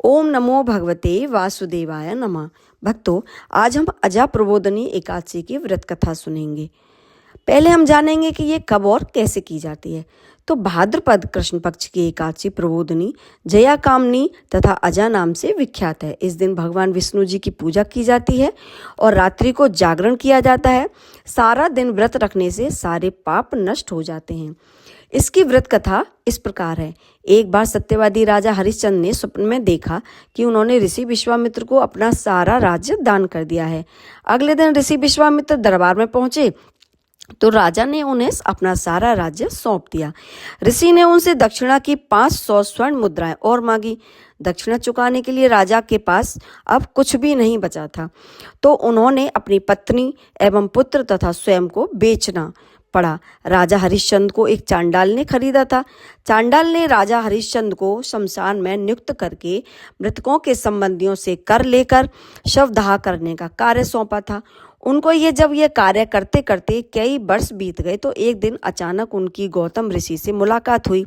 ओम नमो भगवते वासुदेवाय नमः। भक्तों, आज हम अजा प्रबोधनी एकादशी की व्रत कथा सुनेंगे। पहले हम जानेंगे कि ये कब और कैसे की जाती है। तो भाद्रपद कृष्ण पक्ष की एकादशी प्रबोधनी जया कामनी तथा अजा नाम से विख्यात है। इस दिन भगवान विष्णु जी की पूजा की जाती है और रात्रि को जागरण किया जाता है। सारा दिन व्रत रखने से सारे पाप नष्ट हो जाते हैं। इसकी व्रत कथा इस प्रकार है। एक बार सत्यवादी राजा हरिश्चंद्र ने स्वप्न में देखा कि उन्होंने ऋषि विश्वामित्र को अपना सारा राज्य दान कर दिया है। अगले दिन ऋषि विश्वामित्र दरबार में पहुंचे तो राजा ने उन्हें अपना सारा राज्य सौंप दिया। ऋषि ने उनसे दक्षिणा की 500 स्वर्ण मुद्राएं और मांगी। दक्षिणा चुकाने के लिए राजा के पास अब कुछ भी नहीं बचा था, तो उन्होंने अपनी पत्नी एवं पुत्र तथा स्वयं को बेचना पड़ा। राजा हरिश्चंद्र को एक चांडाल ने खरीदा था। चांडाल ने राजा हरिश्चंद्र को शमशान में नियुक्त करके मृतकों के संबंधियों से कर लेकर शवदाह करने का कार्य सौंपा था। उनको जब ये कार्य करते करते कई वर्ष बीत गए तो एक दिन अचानक उनकी गौतम ऋषि से मुलाकात हुई।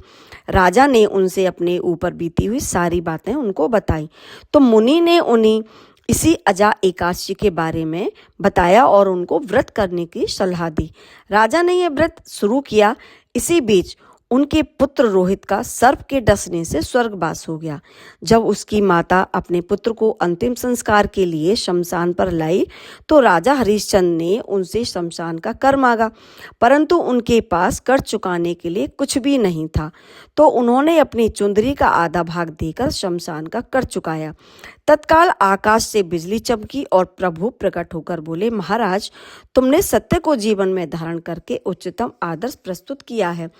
राजा ने उनसे अपने ऊपर बीती हुई सारी बातें उनको बताई। तो मुनि ने उन्हें इसी अजा एकादशी के बारे में बताया और उनको व्रत करने की सलाह दी। राजा ने यह व्रत शुरू किया। इसी बीच उनके पुत्र रोहित का सर्प के डसने से स्वर्गवास हो गया। जब उसकी माता अपने पुत्र को अंतिम संस्कार के लिए शमशान पर लाई तो राजा हरिश्चंद्र ने उनसे शमशान का कर मांगा, परंतु उनके पास कर चुकाने के लिए कुछ भी नहीं था। तो उन्होंने अपनी चुंदरी का आधा भाग देकर शमशान का कर चुकाया। तत्काल आकाश से बिजली चमकी और प्रभु प्रकट होकर बोले, महाराज, तुमने सत्य को जीवन में धारण करके उच्चतम आदर्श प्रस्तुत किया है।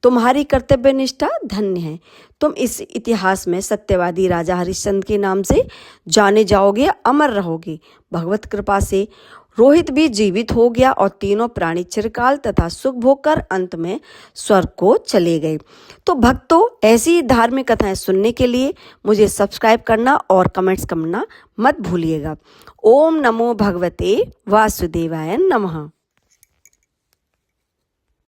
तुम्हारी कर्तव्य निष्ठा धन्य है। तुम इस इतिहास में सत्यवादी राजा हरिश्चंद्र के नाम से जाने जाओगे, अमर रहोगे। भगवत कृपा से रोहित भी जीवित हो गया और तीनों प्राणी चिरकाल तथा सुख भोग कर अंत में स्वर्ग को चले गए। तो भक्तों, ऐसी धार्मिक कथाएं सुनने के लिए मुझे सब्सक्राइब करना और कमेंट्स करना मत भूलिएगा। ओम नमो भगवते वासुदेवाय नमः।